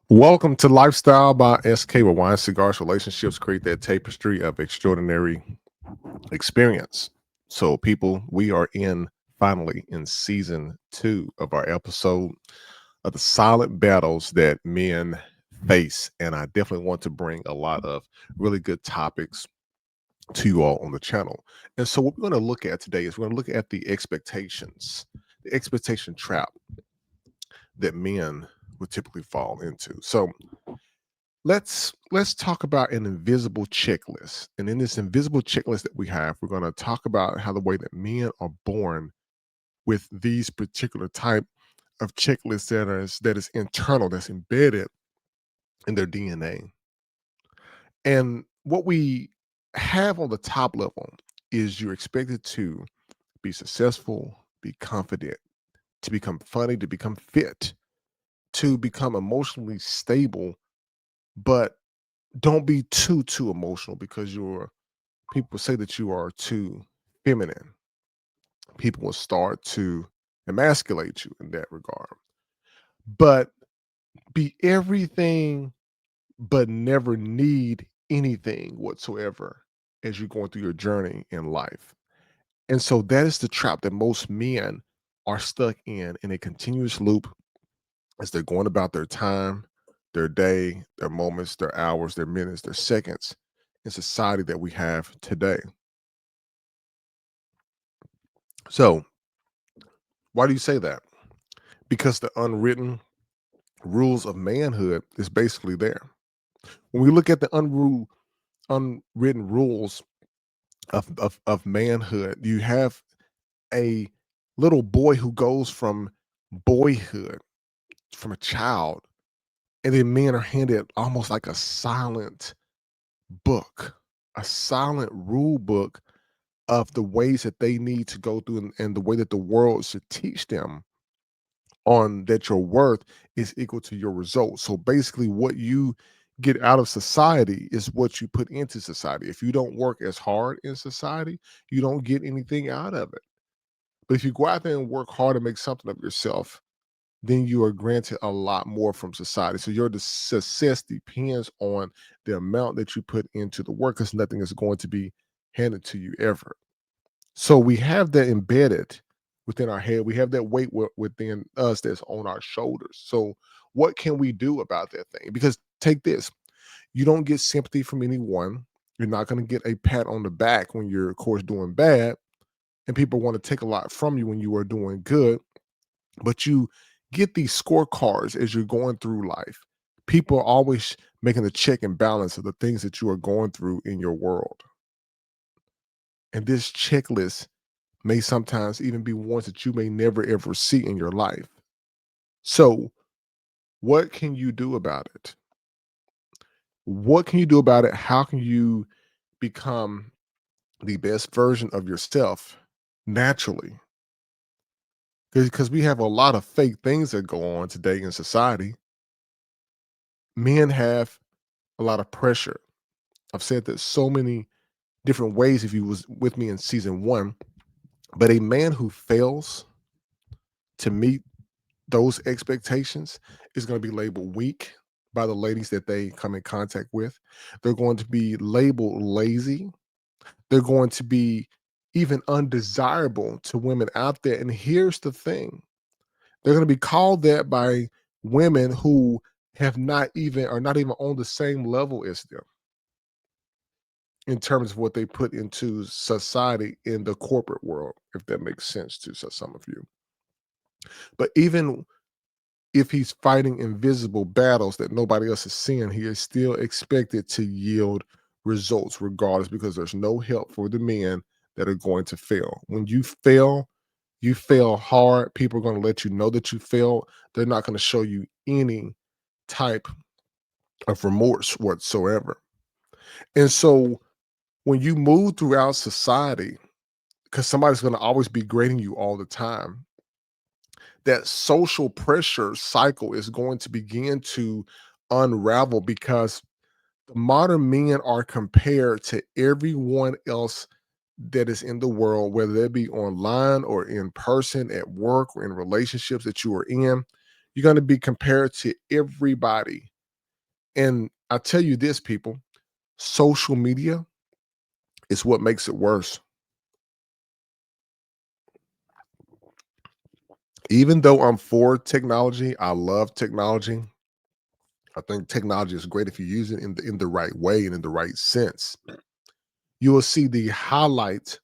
Welcome to Lifestyle by SK, where wine, cigars, relationships create that tapestry of extraordinary experience. So, people, we are finally in season 2 of our episode of the silent battles that men face. And I definitely want to bring a lot of really good topics to you all on the channel. And so, what we're going to look at today is we're going to look at the expectations, the expectation trap that men would typically fall into. So, let's talk about an invisible checklist. And in this invisible checklist that we have, we're going to talk about how the way that men are born with these particular type of checklists that is internal, that's embedded in their DNA. And what we have on the top level is you're expected to be successful, be confident, to become funny, to become fit, to become emotionally stable, but don't be too emotional because you're people say that you are too feminine. People will start to emasculate you in that regard. But be everything but never need anything whatsoever as you're going through your journey in life. And so that is the trap that most men are stuck in a continuous loop as they're going about their time, their day, their moments, their hours, their minutes, their seconds in society that we have today. So, why do you say that? Because the unwritten rules of manhood is basically there. When we look at the unwritten rules of manhood, you have a little boy who goes from boyhood, from a child, and then men are handed almost like a silent book, a silent rule book of the ways that they need to go through and the way that the world should teach them on that your worth is equal to your results. So basically, what you get out of society is what you put into society. If you don't work as hard in society, you don't get anything out of it. But if you go out there and work hard and make something of yourself, then you are granted a lot more from society. So your success depends on the amount that you put into the work, because nothing is going to be handed to you ever. So we have that embedded within our head. We have that weight within us that's on our shoulders. So what can we do about that thing? Because take this, you don't get sympathy from anyone. You're not going to get a pat on the back when you're, of course, doing bad. And people want to take a lot from you when you are doing good. But you get these scorecards as you're going through life. People are always making a check and balance of the things that you are going through in your world. And this checklist may sometimes even be ones that you may never ever see in your life. So, what can you do about it? What can you do about it? How can you become the best version of yourself naturally? Because we have a lot of fake things that go on today in society. Men have a lot of pressure. I've said that so many different ways if you was with me in season 1, but a man who fails to meet those expectations is going to be labeled weak by the ladies that they come in contact with. They're going to be labeled lazy. They're going to be even undesirable to women out there. And here's the thing, they're going to be called that by women who have not even are not even on the same level as them in terms of what they put into society in the corporate world, if that makes sense to some of you. But even if he's fighting invisible battles that nobody else is seeing, he is still expected to yield results regardless, because there's no help for the men that are going to fail. When you fail hard. People are going to let you know that you failed. They're not going to show you any type of remorse whatsoever. And so when you move throughout society, because somebody's going to always be grading you all the time, that social pressure cycle is going to begin to unravel, because the modern men are compared to everyone else that is in the world, whether that be online or in person, at work, or in relationships that you are in. You're going to be compared to everybody. And I tell you this, people, social media is what makes it worse. Even though I'm for technology, I love technology. I think technology is great if you use it in the right way and in the right sense. You will see the highlight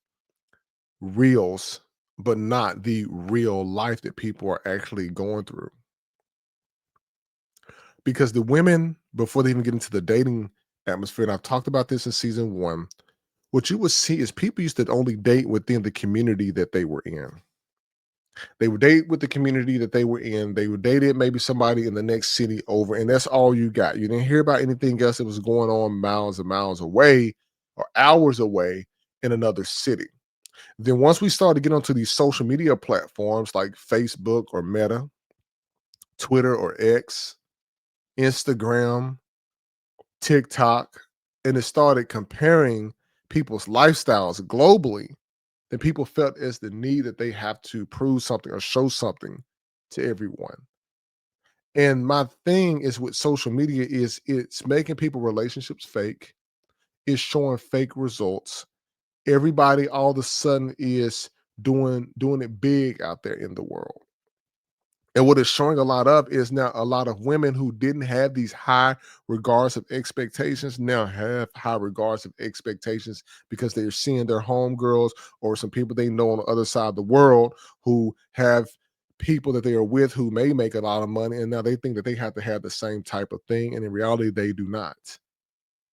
reels, but not the real life that people are actually going through. Because the women, before they even get into the dating atmosphere, and I've talked about this in season one, what you would see is people used to only date within the community that they were in. They would date with the community that they were in. They would date it, maybe somebody in the next city over, and that's all you got. You didn't hear about anything else that was going on miles and miles away or hours away in another city. Then once we started to get onto these social media platforms like Facebook or Meta, Twitter or X, Instagram, TikTok, and it started comparing people's lifestyles globally, then people felt as the need that they have to prove something or show something to everyone. And my thing is with social media is it's making people relationships fake. It's showing fake results. Everybody all of a sudden is doing it big out there in the world. And what it's showing a lot of is now a lot of women who didn't have these high regards of expectations now have high regards of expectations because they're seeing their homegirls or some people they know on the other side of the world who have people that they are with who may make a lot of money. And now they think that they have to have the same type of thing. And in reality, they do not.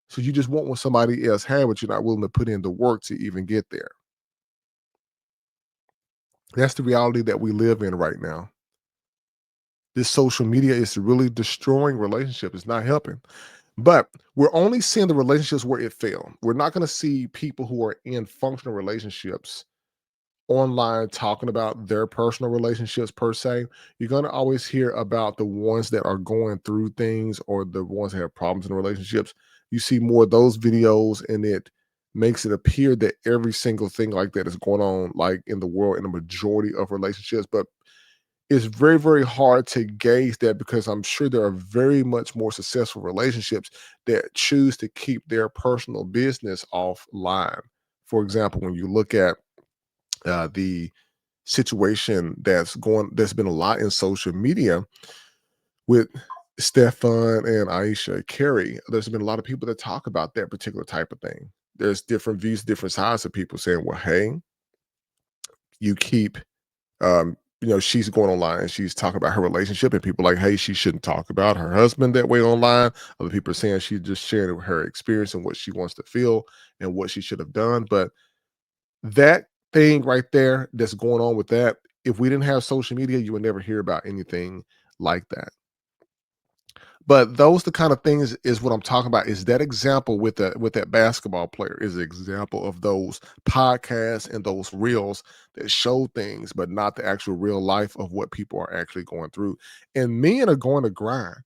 So you just want what somebody else had, but you're not willing to put in the work to even get there. That's the reality that we live in right now. This social media is really destroying relationships. It's not helping. But we're only seeing the relationships where it failed. We're not going to see people who are in functional relationships online talking about their personal relationships per se. You're going to always hear about the ones that are going through things or the ones that have problems in relationships. You see more of those videos, and it makes it appear that every single thing like that is going on like in the world in a majority of relationships. But it's very, very hard to gauge that because I'm sure there are very much more successful relationships that choose to keep their personal business offline. For example, when you look at the situation that's been a lot in social media with Stefan and Aisha Carey, there's been a lot of people that talk about that particular type of thing. There's different views, different sides of people saying, well, hey, you keep she's going online and she's talking about her relationship, and people are like, hey, she shouldn't talk about her husband that way online. Other people are saying she's just sharing her experience and what she wants to feel and what she should have done. But that thing right there that's going on with that, if we didn't have social media, you would never hear about anything like that. But those the kind of things is what I'm talking about. Is that example with that basketball player is an example of those podcasts and those reels that show things, but not the actual real life of what people are actually going through. And men are going to grind.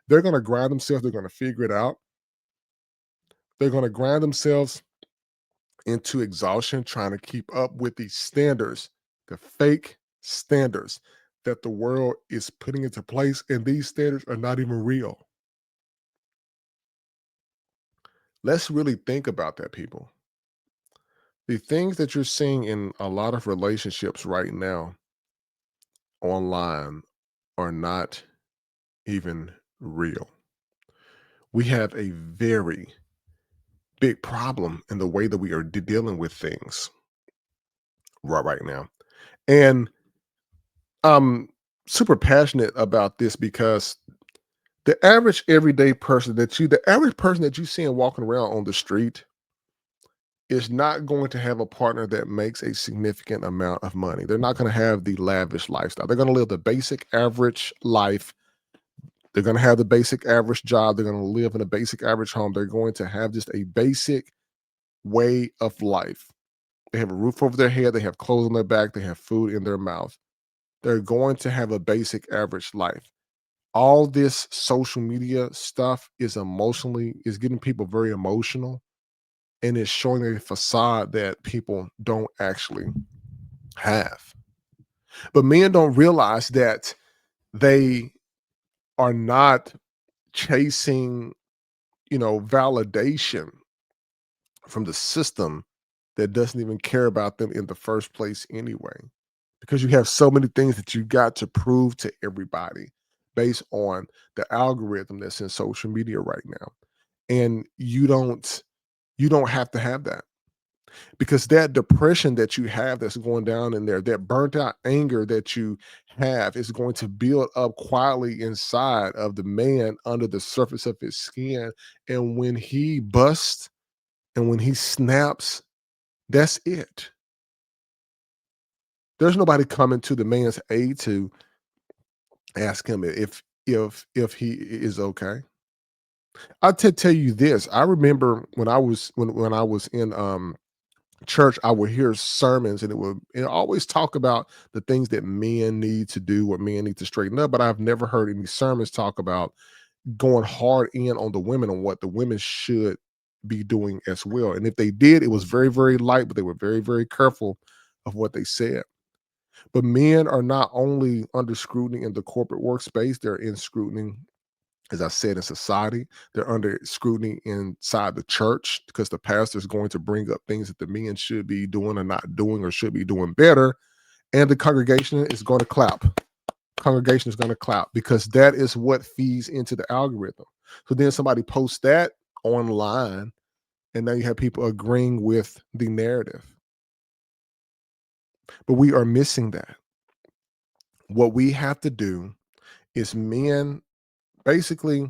They're going to grind themselves. They're going to figure it out. They're going to grind themselves into exhaustion, trying to keep up with these standards, the fake standards that the world is putting into place. And these standards are not even real. Let's really think about that, people. The things that you're seeing in a lot of relationships right now online are not even real. We have a very big problem in the way that we are dealing with things right now. And I'm super passionate about this because the average everyday person the average person that you see walking around on the street is not going to have a partner that makes a significant amount of money. They're not going to have the lavish lifestyle. They're going to live the basic average life. They're going to have the basic average job. They're going to live in a basic average home. They're going to have just a basic way of life. They have a roof over their head. They have clothes on their back. They have food in their mouth. They're going to have a basic average life. All this social media stuff is getting people very emotional, and it's showing a facade that people don't actually have. But men don't realize that they are not chasing, validation from the system that doesn't even care about them in the first place anyway. Because you have so many things that you got to prove to everybody based on the algorithm that's in social media right now. And you don't have to have that, because that depression that you have that's going down in there, that burnt out anger that you have, is going to build up quietly inside of the man under the surface of his skin. And when he busts and when he snaps, that's it. There's nobody coming to the man's aid to ask him if he is okay. I'll tell you this. I remember when I was in church, I would hear sermons, and it always talk about the things that men need to do, what men need to straighten up. But I've never heard any sermons talk about going hard in on the women, on what the women should be doing as well. And if they did, it was very, very light, but they were very, very careful of what they said. But men are not only under scrutiny in the corporate workspace, they're in scrutiny, as I said, in society. They're under scrutiny inside the church, because the pastor is going to bring up things that the men should be doing or not doing, or should be doing better. And the congregation is going to clap. Congregation is going to clap, because that is what feeds into the algorithm. So then somebody posts that online, and now you have people agreeing with the narrative. But we are missing that. What we have to do is, men, basically,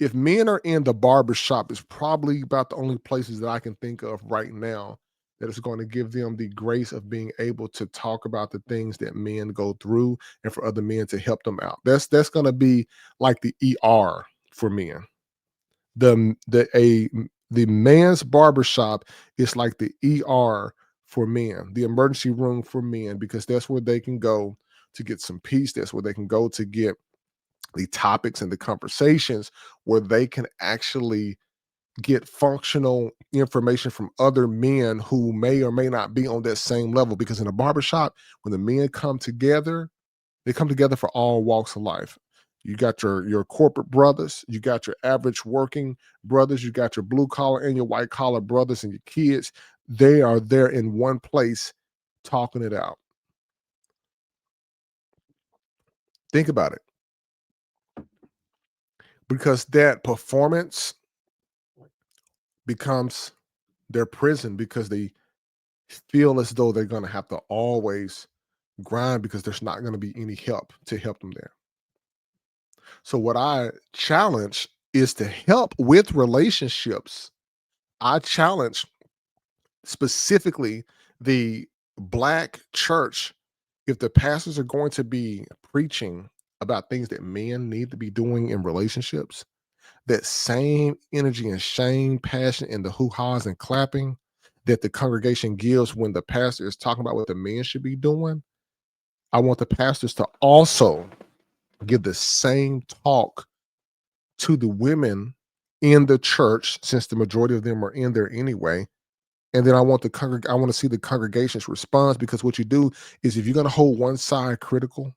if men are in the barber shop, it's probably about the only places that I can think of right now that is going to give them the grace of being able to talk about the things that men go through, and for other men to help them out. That's going to be like the ER for men. The man's barbershop is like the ER for men, the emergency room for men, because that's where they can go to get some peace. That's where they can go to get the topics and the conversations, where they can actually get functional information from other men who may or may not be on that same level. Because in a barbershop, when the men come together, they come together for all walks of life. You got your corporate brothers, you got your average working brothers, you got your blue collar and your white collar brothers, and your kids. They are there in one place talking it out. Think about it. Because that performance becomes their prison, because they feel as though they're going to have to always grind, because there's not going to be any help to help them there. So, what I challenge is to help with relationships. I challenge specifically the Black church. If the pastors are going to be preaching about things that men need to be doing in relationships, that same energy and same passion and the hoo-haws and clapping that the congregation gives when the pastor is talking about what the men should be doing, I want the pastors to also give the same talk to the women in the church, since the majority of them are in there anyway. And then I want to see the congregation's response, because what you do is, if you're going to hold one side critical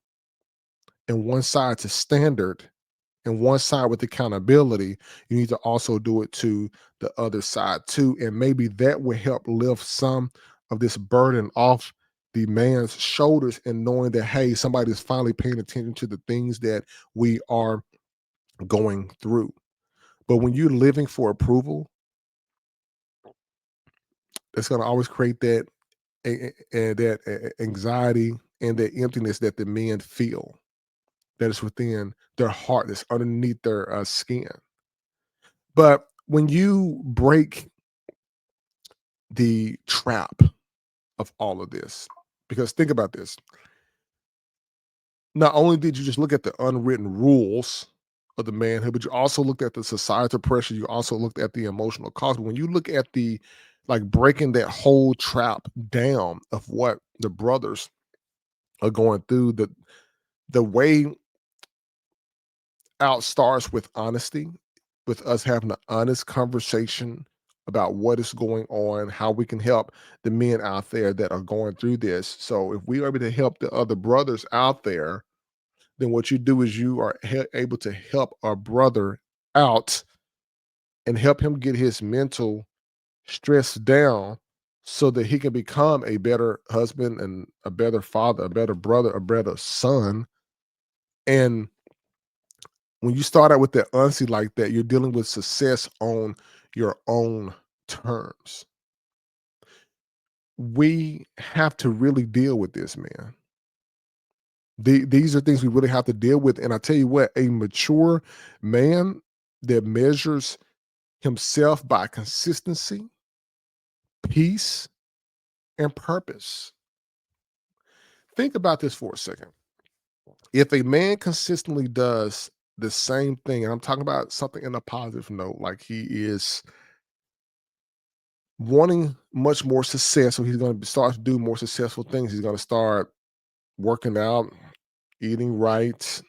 and one side to standard and one side with accountability, you need to also do it to the other side too. And maybe that will help lift some of this burden off the man's shoulders, and knowing that, hey, somebody's finally paying attention to the things that we are going through. But when you're living for approval, it's going to always create that anxiety and that emptiness that the men feel, that is within their heart, that's underneath their skin. But when you break the trap of all of this, because think about this, not only did you just look at the unwritten rules of the manhood, but you also looked at the societal pressure. You also looked at the emotional cost. But when you look at the, like, breaking that whole trap down of what the brothers are going through, the way out starts with honesty, with us having an honest conversation about what is going on, how we can help the men out there that are going through this. So if we are able to help the other brothers out there, then what you do is you are able to help our brother out and help him get his mental stress down so that he can become a better husband and a better father, a better brother, a better son. And when you start out with that honesty like that, you're dealing with success on your own terms. We have to really deal with this, man. These are things we really have to deal with. And I tell you what, a mature man that measures himself by consistency, peace, and purpose. Think about this for a second. If a man consistently does the same thing, and I'm talking about something in a positive note, like he is wanting much more success, so he's going to start to do more successful things. He's going to start working out, eating right,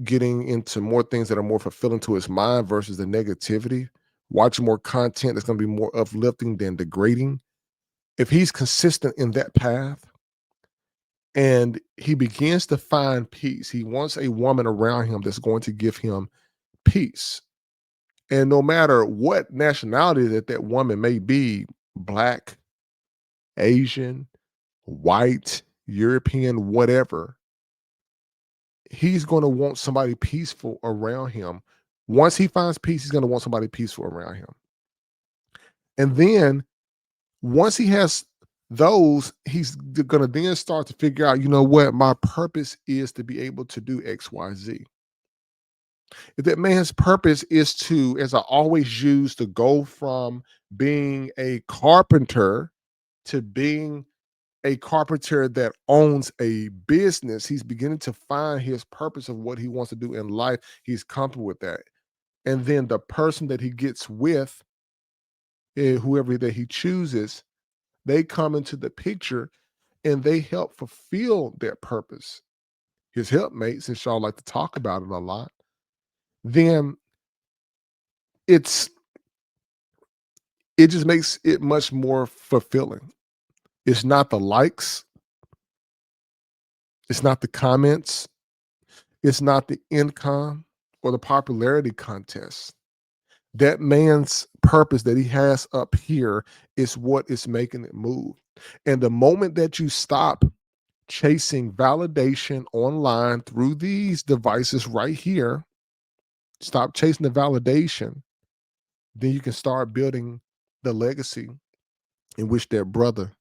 getting into more things that are more fulfilling to his mind versus the negativity, watching more content that's going to be more uplifting than degrading. If he's consistent in that path and he begins to find peace, he wants a woman around him that's going to give him peace. And no matter what nationality that woman may be, black, Asian, white, European, whatever, he's going to want somebody peaceful around him. Once he finds peace, he's going to want somebody peaceful around him. And then once he has those, he's going to then start to figure out, you know what, my purpose is to be able to do X, Y, Z. If that man's purpose is to, as I always use, to go from being a carpenter to being a carpenter that owns a business, he's beginning to find his purpose of what he wants to do in life. He's comfortable with that. And then the person that he gets with, whoever that he chooses, they come into the picture and they help fulfill that purpose. His helpmates, since y'all like to talk about it a lot, then it's it just makes it much more fulfilling. It's not the likes, it's not the comments, it's not the income or the popularity contest. That man's purpose that he has up here is what is making it move. And the moment that you stop chasing validation online through these devices right here, stop chasing the validation, then you can start building the legacy in which their brother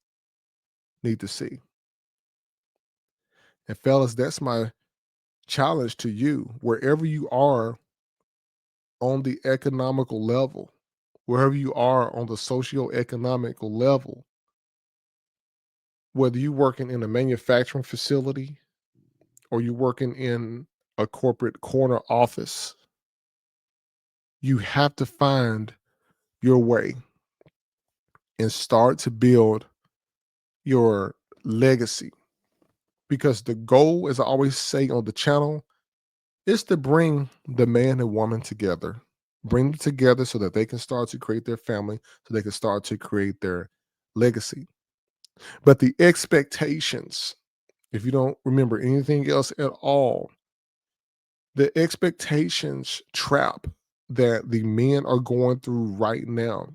need to see. And fellas, that's my challenge to you. Wherever you are on the economical level, wherever you are on the socio-economical level, whether you're working in a manufacturing facility or you're working in a corporate corner office, you have to find your way and start to build your legacy. Because the goal, as I always say on the channel, is to bring the man and woman together, bring them together so that they can start to create their family, so they can start to create their legacy. But the expectations, if you don't remember anything else at all, the expectations trap that the men are going through right now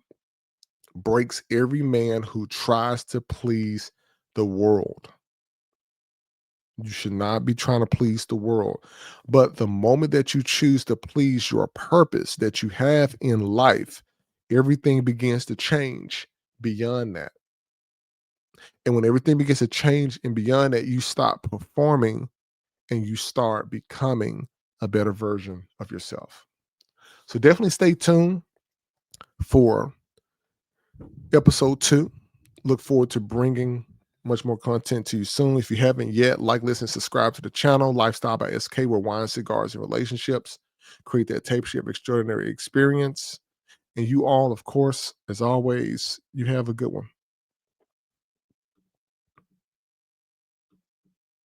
breaks every man who tries to please the world. You should not be trying to please the world. But the moment that you choose to please your purpose that you have in life, everything begins to change beyond that. And when everything begins to change and beyond that, you stop performing and you start becoming a better version of yourself. So definitely stay tuned for episode 2. Look forward to bringing much more content to you soon. If you haven't yet, like, listen, subscribe to the channel, Lifestyle by SK, where wine, cigars, and relationships create that tapestry of extraordinary experience. And you all, of course, as always, you have a good one.